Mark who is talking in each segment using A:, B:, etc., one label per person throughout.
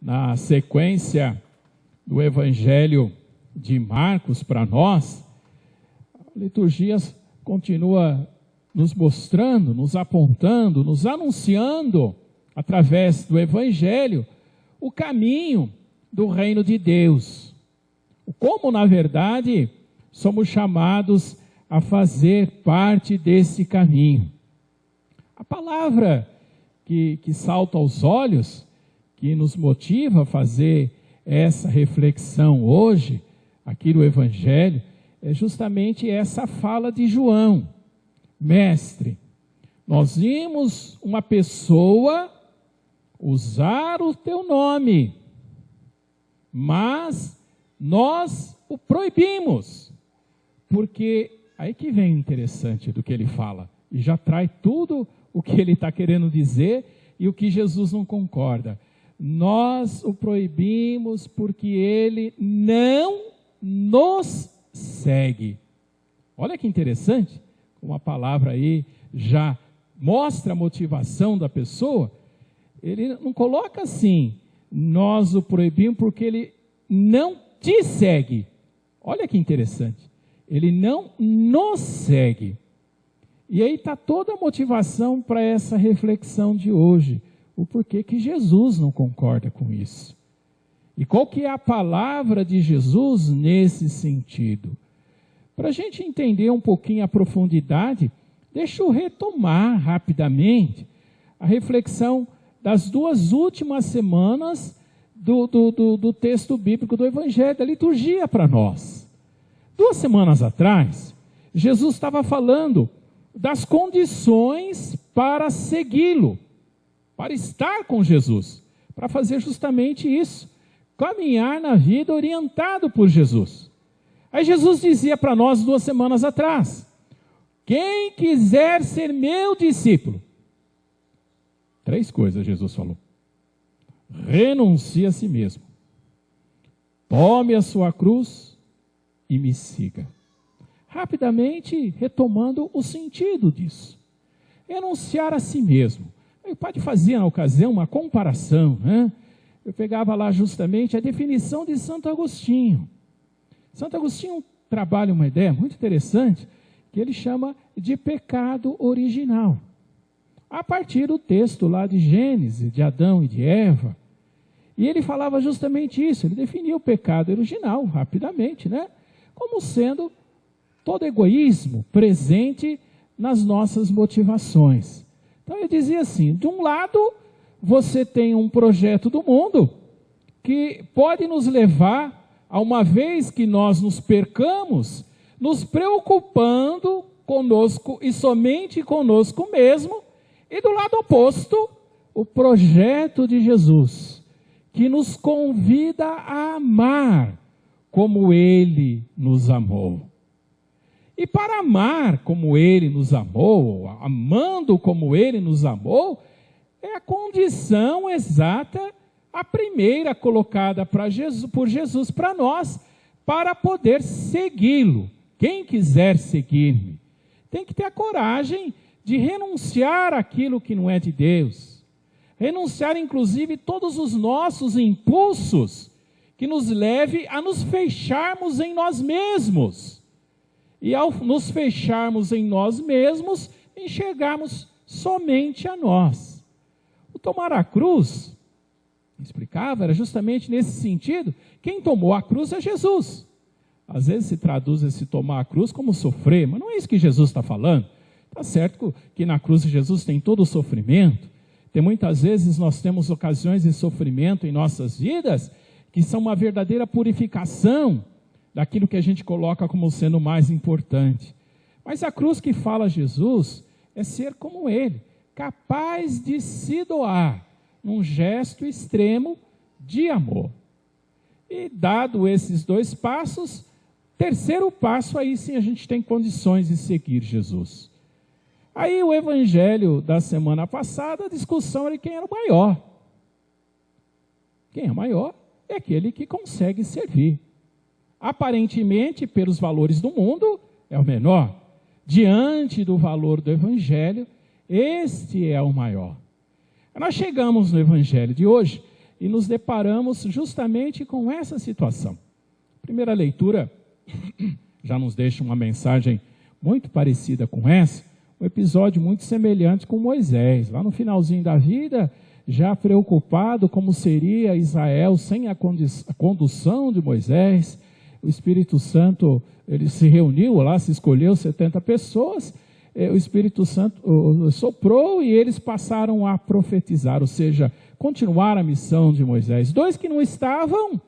A: na sequência do Evangelho de Marcos para nós, a liturgia continua nos mostrando, nos apontando, nos anunciando, através do Evangelho, o caminho do reino de Deus. Como, na verdade, somos chamados a fazer parte desse caminho. A palavra que salta aos olhos, que nos motiva a fazer essa reflexão hoje, aqui no Evangelho, é justamente essa fala de João. Mestre, nós vimos uma pessoa usar o teu nome, mas nós o proibimos. Porque aí que vem o interessante do que ele fala, e já traz tudo o que ele está querendo dizer e o que Jesus não concorda. Nós o proibimos porque ele não nos segue. Olha que interessante, uma palavra aí já mostra a motivação da pessoa. Ele não coloca assim, nós o proibimos porque ele não te segue. Olha que interessante, ele não nos segue. E aí está toda a motivação para essa reflexão de hoje, o porquê que Jesus não concorda com isso. E qual que é a palavra de Jesus nesse sentido? Para a gente entender um pouquinho a profundidade, deixa eu retomar rapidamente a reflexão das duas últimas semanas do texto bíblico do Evangelho, da liturgia para nós. 2 semanas atrás, Jesus estava falando das condições para segui-lo, para estar com Jesus, para fazer justamente isso, caminhar na vida orientado por Jesus. Aí Jesus dizia para nós 2 semanas atrás, quem quiser ser meu discípulo, 3 coisas Jesus falou, renuncie a si mesmo, tome a sua cruz e me siga. Rapidamente retomando o sentido disso, renunciar a si mesmo. O padre fazia na ocasião uma comparação, né? Eu pegava lá justamente a definição de Santo Agostinho. Santo Agostinho trabalha uma ideia muito interessante, que ele chama de pecado original. A partir do texto lá de Gênesis, de Adão e de Eva. E ele falava justamente isso, ele definia o pecado original, rapidamente, né? Como sendo todo egoísmo presente nas nossas motivações. Então ele dizia assim, de um lado, você tem um projeto do mundo que pode nos levar a uma vez que nós nos percamos, nos preocupando conosco e somente conosco mesmo, e do lado oposto, o projeto de Jesus, que nos convida a amar como Ele nos amou. E para amar como Ele nos amou, amando como Ele nos amou, é a condição exata, a primeira colocada por Jesus para nós, para poder segui-lo. Quem quiser seguir-me, tem que ter a coragem de renunciar àquilo que não é de Deus. Renunciar, inclusive, todos os nossos impulsos que nos leve a nos fecharmos em nós mesmos. E ao nos fecharmos em nós mesmos, enxergarmos somente a nós. O tomar a cruz, explicava, era justamente nesse sentido, quem tomou a cruz é Jesus. Às vezes se traduz esse tomar a cruz como sofrer, mas não é isso que Jesus está falando. Está certo que na cruz de Jesus tem todo o sofrimento, tem muitas vezes nós temos ocasiões de sofrimento em nossas vidas, que são uma verdadeira purificação daquilo que a gente coloca como sendo mais importante. Mas a cruz que fala Jesus é ser como Ele, capaz de se doar, num gesto extremo de amor. E dado esses 2 passos, terceiro passo, aí sim a gente tem condições de seguir Jesus. Aí o evangelho da semana passada, a discussão era quem era o maior. Quem é maior é aquele que consegue servir. Aparentemente, pelos valores do mundo, é o menor. Diante do valor do evangelho, este é o maior. Nós chegamos no evangelho de hoje, e nos deparamos justamente com essa situação. A primeira leitura já nos deixa uma mensagem muito parecida com essa, um episódio muito semelhante com Moisés. Lá no finalzinho da vida, já preocupado como seria Israel sem a condução de Moisés, o Espírito Santo, ele se reuniu lá, se escolheu 70 pessoas, o Espírito Santo soprou e eles passaram a profetizar, ou seja, continuar a missão de Moisés. 2 que não estavam,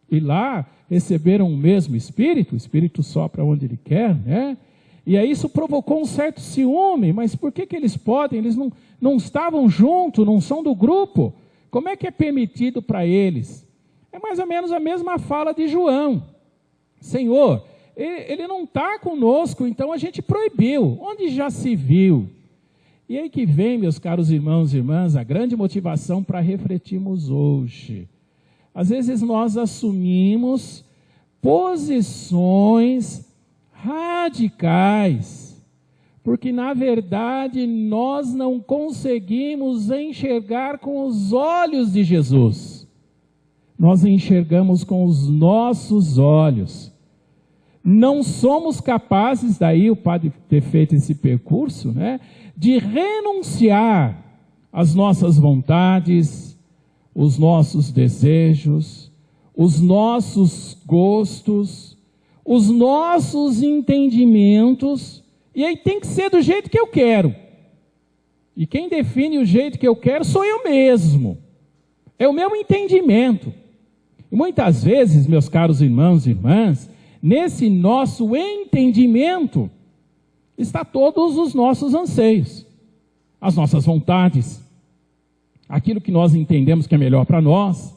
A: e lá receberam o mesmo Espírito, o Espírito sopra onde ele quer, né? E aí isso provocou um certo ciúme, mas por que eles podem? Eles não estavam juntos, não são do grupo. Como é que é permitido para eles? É mais ou menos a mesma fala de João. Senhor, ele não está conosco, então a gente proibiu. Onde já se viu? E aí que vem, meus caros irmãos e irmãs, a grande motivação para refletirmos hoje. Às vezes nós assumimos posições radicais, porque na verdade nós não conseguimos enxergar com os olhos de Jesus. Nós enxergamos com os nossos olhos. Não somos capazes, daí o padre ter feito esse percurso, né, de renunciar às nossas vontades, os nossos desejos, os nossos gostos, os nossos entendimentos, e aí tem que ser do jeito que eu quero. E quem define o jeito que eu quero sou eu mesmo. É o meu entendimento. E muitas vezes, meus caros irmãos e irmãs, nesse nosso entendimento está todos os nossos anseios, as nossas vontades, aquilo que nós entendemos que é melhor para nós,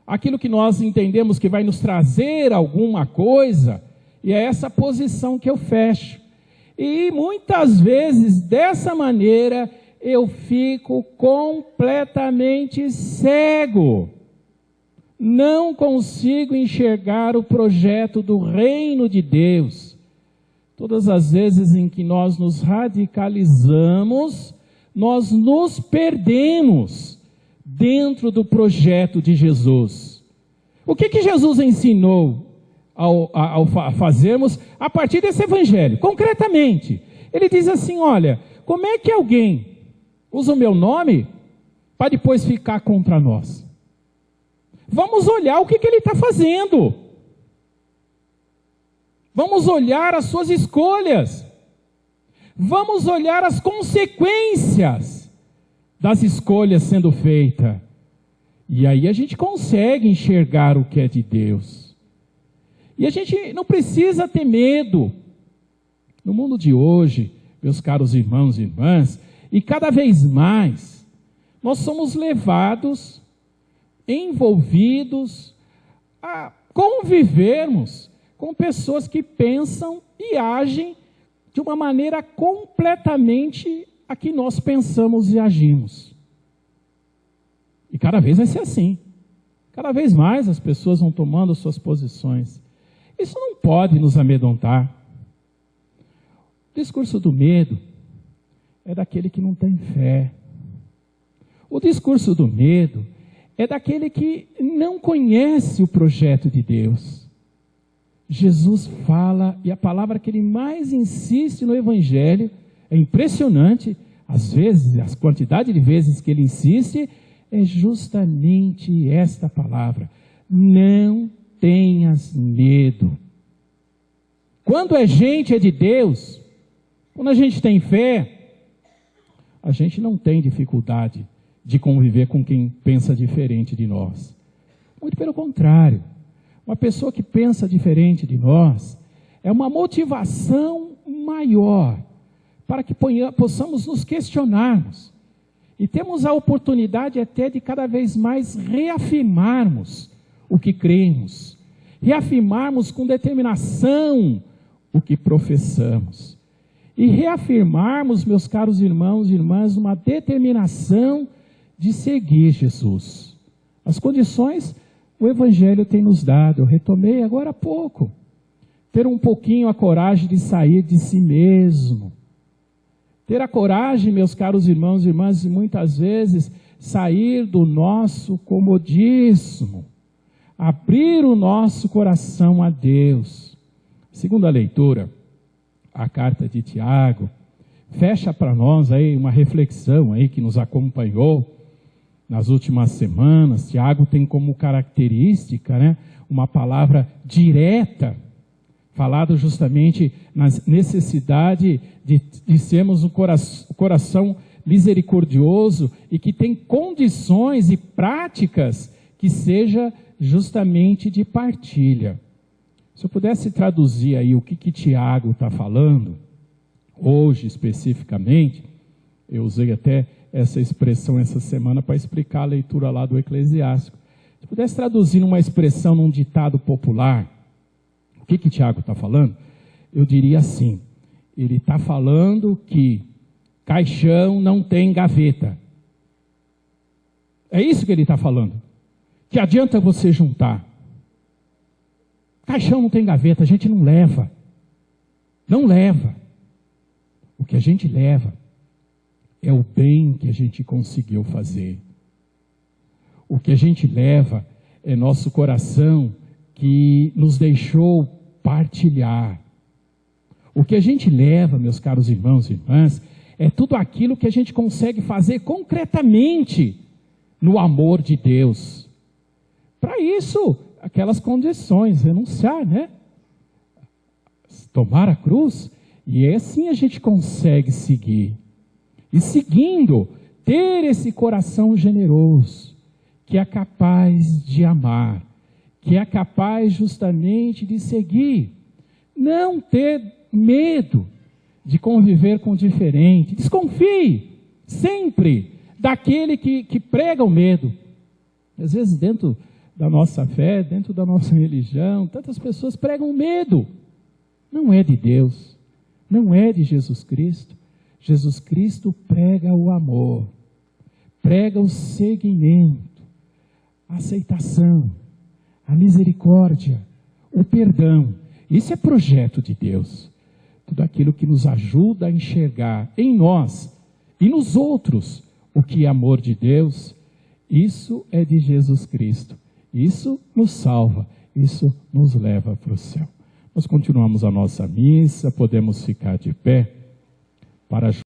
A: aquilo que nós entendemos que vai nos trazer alguma coisa, e é essa posição que eu fecho. E muitas vezes, dessa maneira, eu fico completamente cego. Não consigo enxergar o projeto do reino de Deus. Todas as vezes em que nós nos radicalizamos, nós nos perdemos dentro do projeto de Jesus. O que Jesus ensinou ao fazermos a partir desse evangelho? Concretamente, ele diz assim, olha, como é que alguém usa o meu nome para depois ficar contra nós? Vamos olhar o que ele está fazendo. Vamos olhar as suas escolhas. Vamos olhar as consequências das escolhas sendo feitas. E aí a gente consegue enxergar o que é de Deus. E a gente não precisa ter medo. No mundo de hoje, meus caros irmãos e irmãs, e cada vez mais, nós somos levados, envolvidos a convivermos com pessoas que pensam e agem de uma maneira completamente a que nós pensamos e agimos. E cada vez vai ser assim. Cada vez mais as pessoas vão tomando suas posições. Isso não pode nos amedrontar. O discurso do medo é daquele que não tem fé. O discurso do medo é daquele que não conhece o projeto de Deus. Jesus fala, e a palavra que ele mais insiste no Evangelho, é impressionante, às vezes, a quantidade de vezes que ele insiste, é justamente esta palavra: não tenhas medo. Quando a gente é de Deus, quando a gente tem fé, a gente não tem dificuldade de conviver com quem pensa diferente de nós. Muito pelo contrário, uma pessoa que pensa diferente de nós é uma motivação maior para que possamos nos questionarmos. E temos a oportunidade até de cada vez mais reafirmarmos o que cremos, reafirmarmos com determinação o que professamos, e reafirmarmos, meus caros irmãos e irmãs, uma determinação de seguir Jesus. As condições o Evangelho tem nos dado, eu retomei agora há pouco. Ter um pouquinho a coragem de sair de si mesmo. Ter a coragem, meus caros irmãos e irmãs, muitas vezes, sair do nosso comodismo, abrir o nosso coração a Deus. Segunda leitura, a carta de Tiago, fecha para nós aí uma reflexão aí que nos acompanhou nas últimas semanas. Tiago tem como característica, né, uma palavra direta, falado justamente na necessidade de sermos um coração misericordioso e que tem condições e práticas que seja justamente de partilha. Se eu pudesse traduzir aí o que Tiago está falando, hoje especificamente, eu usei até essa expressão essa semana para explicar a leitura lá do Eclesiástico. Se eu pudesse traduzir numa expressão, num ditado popular, o que Tiago está falando? Eu diria assim, ele está falando que caixão não tem gaveta. É isso que ele está falando. Que adianta você juntar? Caixão não tem gaveta, a gente não leva. Não leva. O que a gente leva é o bem que a gente conseguiu fazer. O que a gente leva é nosso coração que nos deixou partilhar. O que a gente leva, meus caros irmãos e irmãs, é tudo aquilo que a gente consegue fazer concretamente no amor de Deus. Para isso, aquelas condições, renunciar, né? Tomar a cruz, e assim a gente consegue seguir. E seguindo, ter esse coração generoso, que é capaz de amar, que é capaz justamente de seguir. Não ter medo de conviver com o diferente. Desconfie sempre daquele que prega o medo. Às vezes dentro da nossa fé, dentro da nossa religião, tantas pessoas pregam medo. Não é de Deus, não é de Jesus Cristo. Jesus Cristo prega o amor, prega o seguimento, a aceitação, a misericórdia, o perdão. Isso é projeto de Deus. Tudo aquilo que nos ajuda a enxergar em nós e nos outros o que é amor de Deus, isso é de Jesus Cristo. Isso nos salva, isso nos leva para o céu. Nós continuamos a nossa missa, podemos ficar de pé para